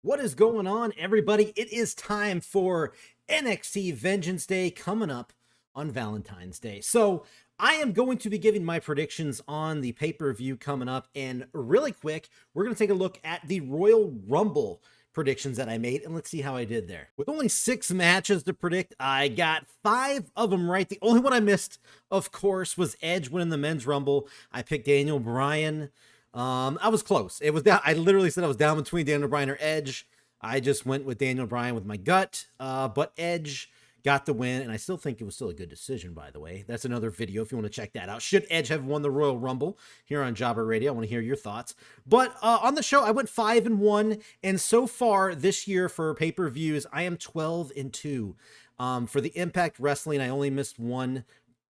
What is going on, everybody? It is time for NXT Vengeance Day coming up on Valentine's Day. So I am going to be giving my predictions on the pay-per-view coming up. And really quick, we're going to take a look at the Royal Rumble predictions that I made, and let's see how I did there. With only 6 matches to predict, I got 5 of them right. The only one I missed, of course, was Edge winning the Men's Rumble. I picked Daniel Bryan. I was close. It was down. I literally said I was down between Daniel Bryan or Edge. I just went with Daniel Bryan with my gut, but Edge got the win, and I still think it was still a good decision, by the way. That's another video if you want to check that out. Should Edge have won the Royal Rumble here on Jobber Radio? I want to hear your thoughts. But on the show, I went 5-1, and so far this year for pay-per-views, I am 12-2. For the Impact Wrestling, I only missed one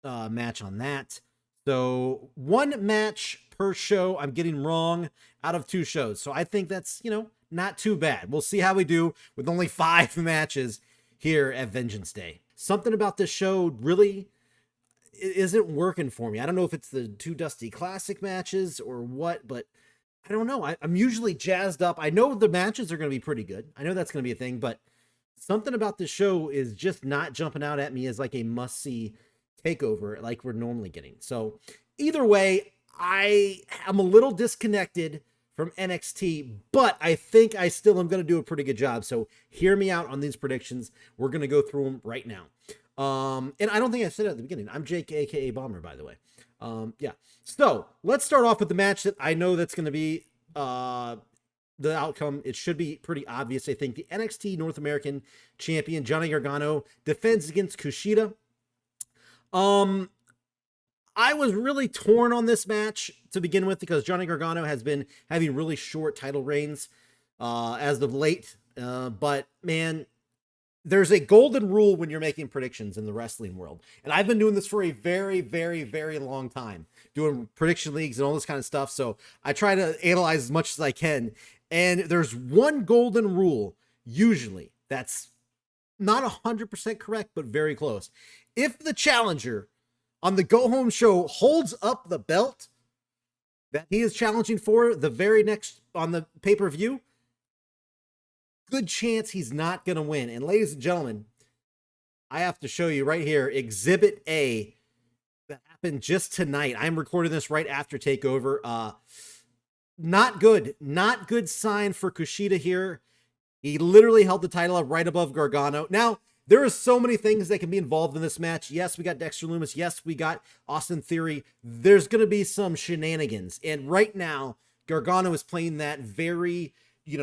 match on that. So 1 match per show I'm getting wrong out of 2 shows. So I think that's, not too bad. We'll see how we do with only 5 matches here at Vengeance Day. Something about this show really isn't working for me. I don't know if it's the 2 Dusty Classic matches or what, but I don't know. I'm usually jazzed up. I know the matches are going to be pretty good. I know that's going to be a thing, but something about this show is just not jumping out at me as like a must-see takeover like we're normally getting. So either way, I am a little disconnected from NXT, but I think I still am going to do a pretty good job. So hear me out on these predictions. We're going to go through them right now. And I don't think I said it at the beginning. I'm Jake, aka Bomber, by the way. Yeah. So let's start off with the match that I know that's going to be the outcome. It should be pretty obvious. I think the NXT North American champion Johnny Gargano defends against KUSHIDA. I was really torn on this match to begin with because Johnny Gargano has been having really short title reigns as of late. But man, there's a golden rule when you're making predictions in the wrestling world. And I've been doing this for a very, very, very long time, doing prediction leagues and all this kind of stuff. So I try to analyze as much as I can. And there's one golden rule, usually, that's not 100% correct, but very close. If the challenger on the go-home show holds up the belt that he is challenging for the very next on the pay-per-view, good chance he's not going to win. And ladies and gentlemen, I have to show you right here, Exhibit A that happened just tonight. I'm recording this right after TakeOver. Not good. Not good sign for KUSHIDA here. He literally held the title up right above Gargano. Now, there are so many things that can be involved in this match. Yes, we got Dexter Lumis. Yes, we got Austin Theory. There's going to be some shenanigans. And right now, Gargano is playing that very,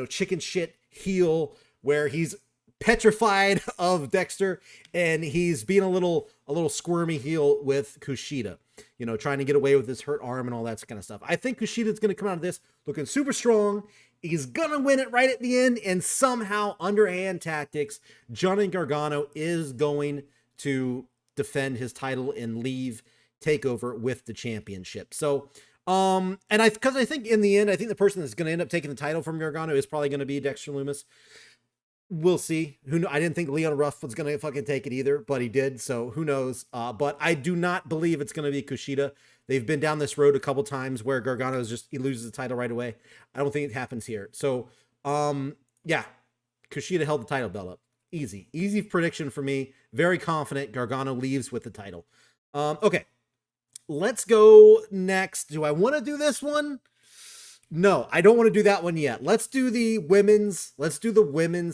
chicken shit heel where he's petrified of Dexter and he's being a little squirmy heel with KUSHIDA, trying to get away with his hurt arm and all that kind of stuff. I think KUSHIDA is going to come out of this looking super strong. He's going to win it right at the end, and somehow, underhand tactics, Johnny Gargano is going to defend his title and leave TakeOver with the championship. So, because I think in the end, I think the person that's going to end up taking the title from Gargano is probably going to be Dexter Lumis. We'll see. I didn't think Leon Ruff was going to fucking take it either, but he did. So who knows? But I do not believe it's going to be KUSHIDA. They've been down this road a couple times where Gargano he loses the title right away. I don't think it happens here. So, yeah, KUSHIDA held the title belt up. Easy prediction for me. Very confident Gargano leaves with the title. Okay, let's go next. Do I want to do this one? No, I don't want to do that one yet. Let's do the women's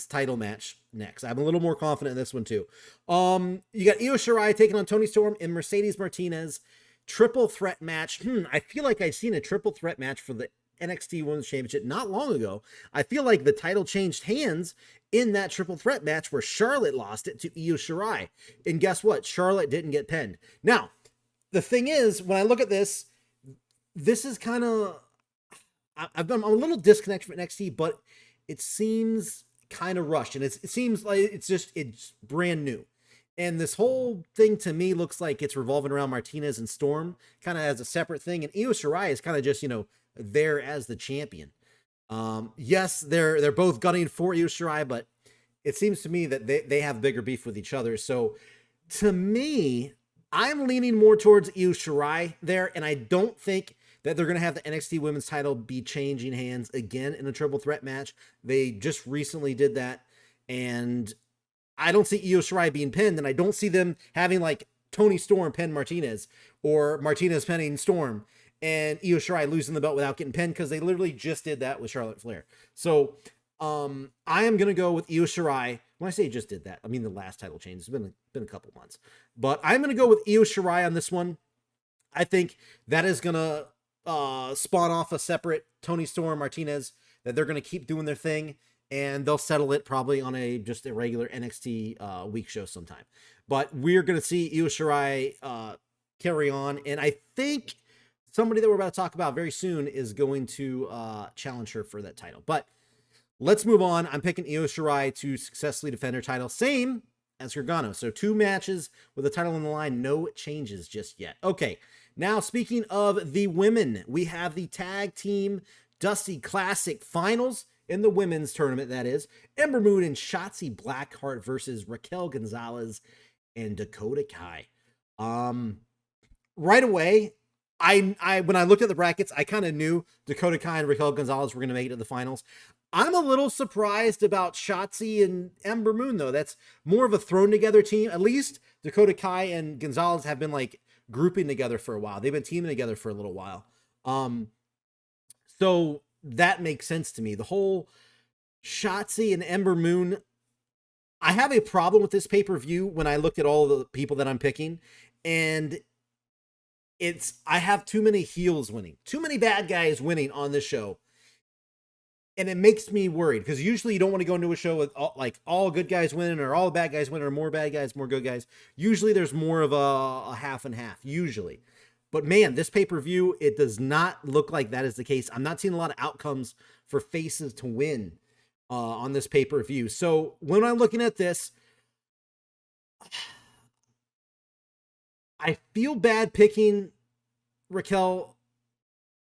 title match next. I'm a little more confident in this one too. You got Io Shirai taking on Toni Storm and Mercedes Martinez. Triple threat match. I feel like I've seen a triple threat match for the NXT Women's Championship not long ago. I feel like the title changed hands in that triple threat match where Charlotte lost it to Io Shirai. And guess what? Charlotte didn't get pinned. Now, the thing is, when I look at this is kind of, I'm a little disconnected from NXT, but it seems kind of rushed. And it seems like it's brand new. And this whole thing to me looks like it's revolving around Martinez and Storm kind of as a separate thing. And Io Shirai is kind of just, there as the champion. Yes, they're both gunning for Io Shirai, but it seems to me that they have bigger beef with each other. So to me, I'm leaning more towards Io Shirai there. And I don't think that they're going to have the NXT Women's title be changing hands again in a triple threat match. They just recently did that, and I don't see Io Shirai being pinned, and I don't see them having like Toni Storm pin Martinez or Martinez pinning Storm and Io Shirai losing the belt without getting pinned, because they literally just did that with Charlotte Flair. So I am going to go with Io Shirai. When I say just did that, I mean the last title change. It's been a couple months. But I'm going to go with Io Shirai on this one. I think that is going to spawn off a separate Toni Storm Martinez, that they're going to keep doing their thing, and they'll settle it probably on just a regular NXT week show sometime. But we're going to see Io Shirai carry on, and I think somebody that we're about to talk about very soon is going to challenge her for that title. But let's move on. I'm picking Io Shirai to successfully defend her title, same as Gargano. So 2 matches with the title on the line, no changes just yet. Okay, now speaking of the women, we have the tag team Dusty Classic finals in the women's tournament, that is. Ember Moon and Shotzi Blackheart versus Raquel Gonzalez and Dakota Kai. Right away, I when I looked at the brackets, I kind of knew Dakota Kai and Raquel Gonzalez were going to make it to the finals. I'm a little surprised about Shotzi and Ember Moon, though. That's more of a thrown together team. At least Dakota Kai and Gonzalez have been like grouping together for a while. They've been teaming together for a little while. So that makes sense to me. The whole Shotzi and Ember Moon, I have a problem with this pay-per-view when I looked at all the people that I'm picking, and I have too many heels winning, too many bad guys winning on this show. And it makes me worried, because usually you don't want to go into a show with all good guys winning or all bad guys winning, or more bad guys, more good guys. Usually there's more of a half and half, usually. But man, this pay-per-view, it does not look like that is the case. I'm not seeing a lot of outcomes for faces to win on this pay-per-view. So when I'm looking at this, I feel bad picking Raquel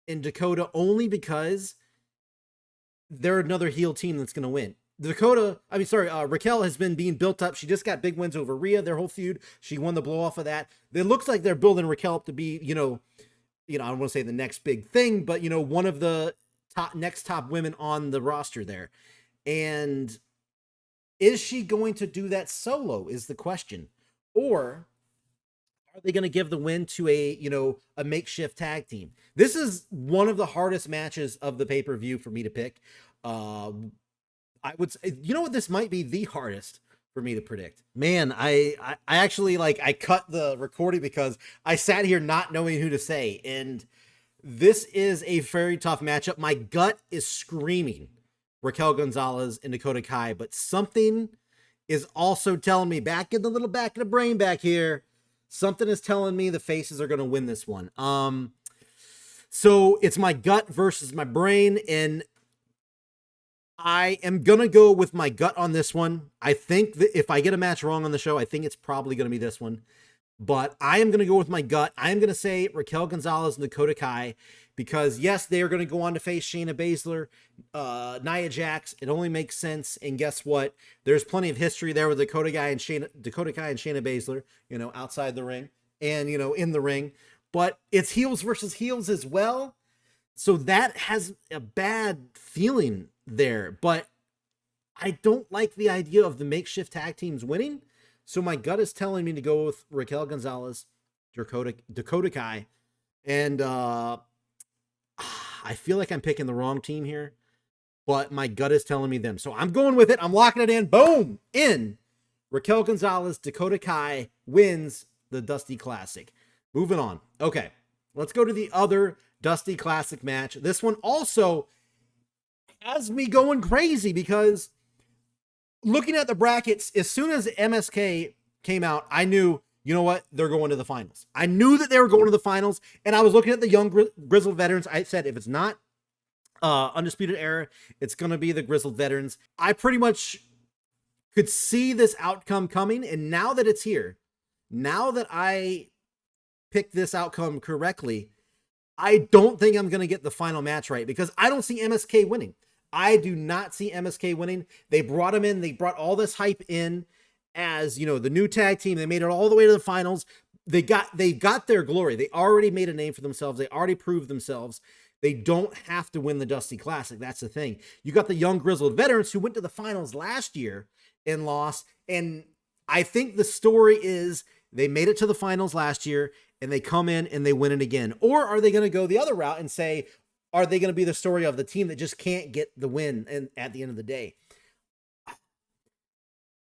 and Dakota only because they're another heel team that's going to win. Raquel has been being built up. She just got big wins over Rhea, their whole feud. She won the blow off of that. It looks like they're building Raquel up to be, I don't want to say the next big thing, but, one of the next top women on the roster there. And is she going to do that solo is the question. Or are they going to give the win to a makeshift tag team? This is one of the hardest matches of the pay-per-view for me to pick. I would say, what, this might be the hardest for me to predict. Man, I actually I cut the recording because I sat here not knowing who to say. And this is a very tough matchup. My gut is screaming Raquel Gonzalez and Dakota Kai, but something is also telling me back in the brain back here, something is telling me the faces are going to win this one. So it's my gut versus my brain, and I am going to go with my gut on this one. I think that if I get a match wrong on the show, I think it's probably going to be this one. But I am going to go with my gut. I am going to say Raquel Gonzalez and Dakota Kai, because yes, they are going to go on to face Shayna Baszler, Nia Jax. It only makes sense. And guess what? There's plenty of history there with Dakota Kai and Shayna Baszler, outside the ring and, in the ring. But it's heels versus heels as well. So that has a bad feeling there. But I don't like the idea of the makeshift tag teams winning. So my gut is telling me to go with Raquel Gonzalez, Dakota Kai, and I feel like I'm picking the wrong team here, but my gut is telling me them. So I'm going with it. I'm locking it in. Boom! In. Raquel Gonzalez, Dakota Kai wins the Dusty Classic. Moving on. Okay, let's go to the other Dusty Classic match. This one also has me going crazy because looking at the brackets, as soon as MSK came out, I knew, they're going to the finals. I knew that they were going to the finals, and I was looking at the young Grizzled veterans. I said, if it's not Undisputed Era, it's going to be the Grizzled veterans. I pretty much could see this outcome coming, and now that it's here, now that I picked this outcome correctly, I don't think I'm going to get the final match right, because I don't see MSK winning. I do not see MSK winning. They brought him in. They brought all this hype in as, the new tag team. They made it all the way to the finals. they got their glory. They already made a name for themselves. They already proved themselves. They don't have to win the Dusty Classic. That's the thing. You got the young grizzled veterans who went to the finals last year and lost. And I think the story is they made it to the finals last year and they come in and they win it again. Or are they going to go the other route and say, are they going to be the story of the team that just can't get the win and at the end of the day?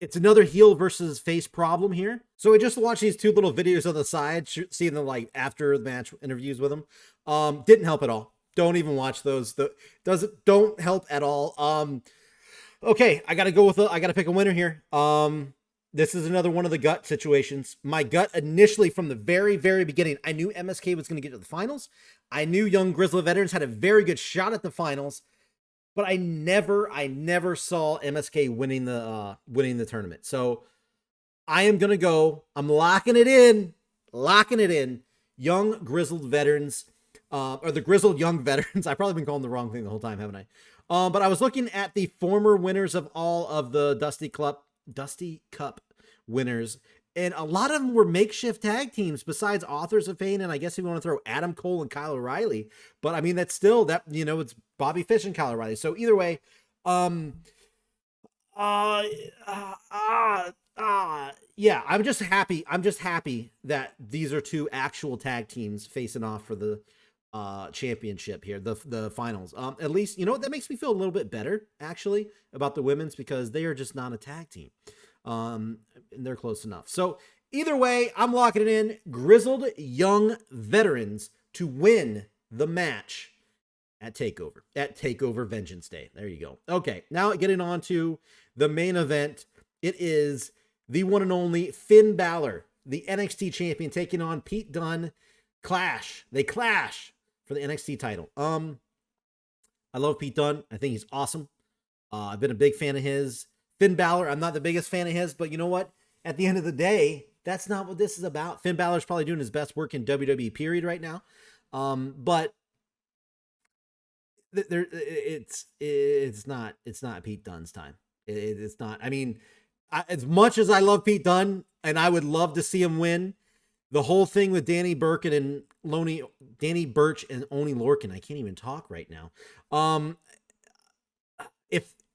It's another heel versus face problem here. So I just watched these two little videos on the side, seeing them like after the match interviews with them. Didn't help at all. Don't even watch those. Don't help at all. Okay, I gotta pick a winner here. This is another one of the gut situations. My gut initially from the very, very beginning, I knew MSK was going to get to the finals. I knew young Grizzled veterans had a very good shot at the finals, but I never saw MSK winning the tournament. So I am gonna go. I'm locking it in. Young Grizzled veterans, or the Grizzled young veterans. I've probably been calling the wrong thing the whole time, haven't I? But I was looking at the former winners of all of the Dusty Cup winners, and a lot of them were makeshift tag teams besides Authors of Pain, and I guess if you want to throw Adam Cole and Kyle O'Reilly, but I mean that's still it's Bobby Fish and Kyle O'Reilly. So either way, yeah, I'm just happy that these are two actual tag teams facing off for the championship here, the finals. At least, you know what, that makes me feel a little bit better actually about the women's, because they are just not a tag team. And they're close enough. So either way, I'm locking it in. Grizzled young veterans to win the match at TakeOver Vengeance Day. There you go. Okay, now getting on to the main event. It is the one and only Finn Balor, the NXT champion, taking on Pete Dunne. They clash for the NXT title. I love Pete Dunne. I think he's awesome. I've been a big fan of his. Finn Balor, I'm not the biggest fan of his, but you know what? At the end of the day, that's not what this is about. Finn Balor's probably doing his best work in WWE period right now. But it's not Pete Dunne's time. It's not. I mean, as much as I love Pete Dunne and I would love to see him win, the whole thing with Danny Burch and Oni Lorcan, I can't even talk right now.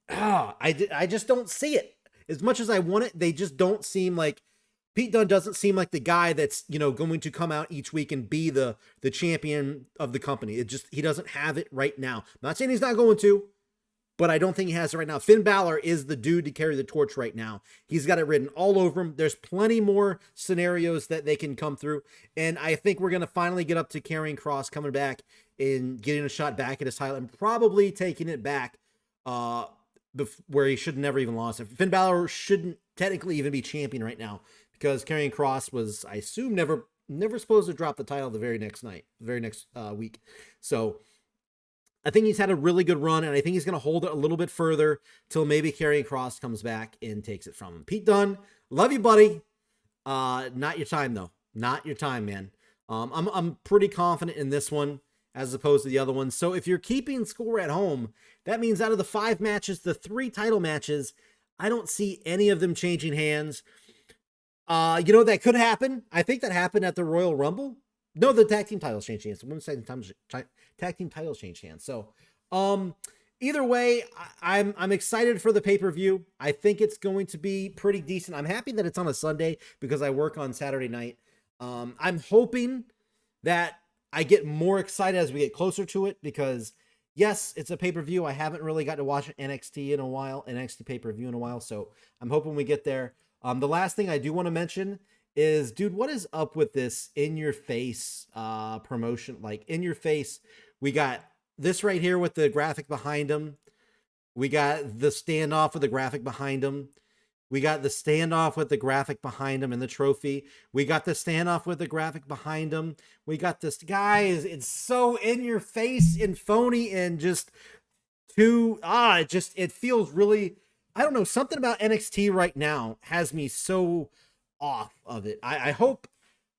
I just don't see it. As much as I want it, they just don't seem like Pete Dunne doesn't seem like the guy that's, going to come out each week and be the champion of the company. He doesn't have it right now. I'm not saying he's not going to, but I don't think he has it right now. Finn Balor is the dude to carry the torch right now. He's got it written all over him. There's plenty more scenarios that they can come through. And I think we're going to finally get up to Karrion Kross coming back and getting a shot back at his title and probably taking it back where he should never even lost it. Finn Balor shouldn't technically even be champion right now because Karrion Kross was, I assume, never supposed to drop the title the very next week. So I think he's had a really good run, and I think he's going to hold it a little bit further till maybe Karrion Kross comes back and takes it from him. Pete Dunne, love you, buddy. Not your time though. Not your time, man. I'm pretty confident in this one as opposed to the other ones. So if you're keeping score at home, that means out of the 5 matches, the 3 title matches, I don't see any of them changing hands. That could happen. I think that happened at the Royal Rumble. No, the tag team titles changed hands. The women's tag team titles changed hands. So, either way, I'm excited for the pay-per-view. I think it's going to be pretty decent. I'm happy that it's on a Sunday because I work on Saturday night. I'm hoping that I get more excited as we get closer to it because, yes, it's a pay-per-view. I haven't really got to watch NXT pay-per-view in a while, so I'm hoping we get there. The last thing I do want to mention is, dude, what is up with this in-your-face promotion? Like, in-your-face, we got this right here with the graphic behind him. We got the standoff with the graphic behind him. We got the standoff with the graphic behind him and the trophy. We got the standoff with the graphic behind him. We got this guy. It's so in your face and phony and just it feels really, I don't know, something about NXT right now has me so off of it. I hope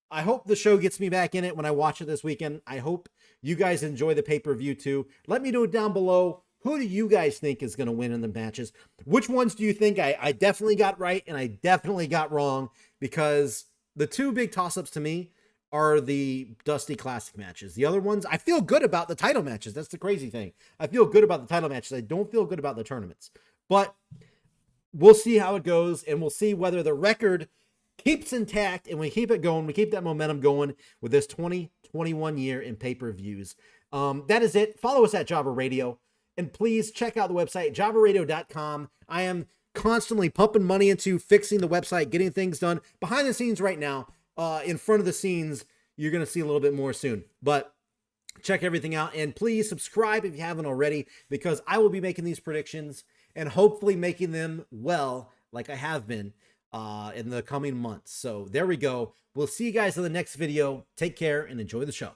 the show gets me back in it when I watch it this weekend. I hope you guys enjoy the pay-per-view too. Let me know down below. Who do you guys think is going to win in the matches? Which ones do you think I definitely got right and I definitely got wrong? Because the two big toss-ups to me are the Dusty Classic matches. The other ones, I feel good about the title matches. That's the crazy thing. I feel good about the title matches. I don't feel good about the tournaments. But we'll see how it goes, and we'll see whether the record keeps intact and we keep it going. We keep that momentum going with this 2021 year in pay-per-views. That is it. Follow us at Jobber Radio, and please check out the website, jobberradio.com. I am constantly pumping money into fixing the website, getting things done behind the scenes right now. In front of the scenes, you're going to see a little bit more soon. But check everything out, and please subscribe if you haven't already, because I will be making these predictions and hopefully making them well, like I have been in the coming months. So there we go. We'll see you guys in the next video. Take care and enjoy the show.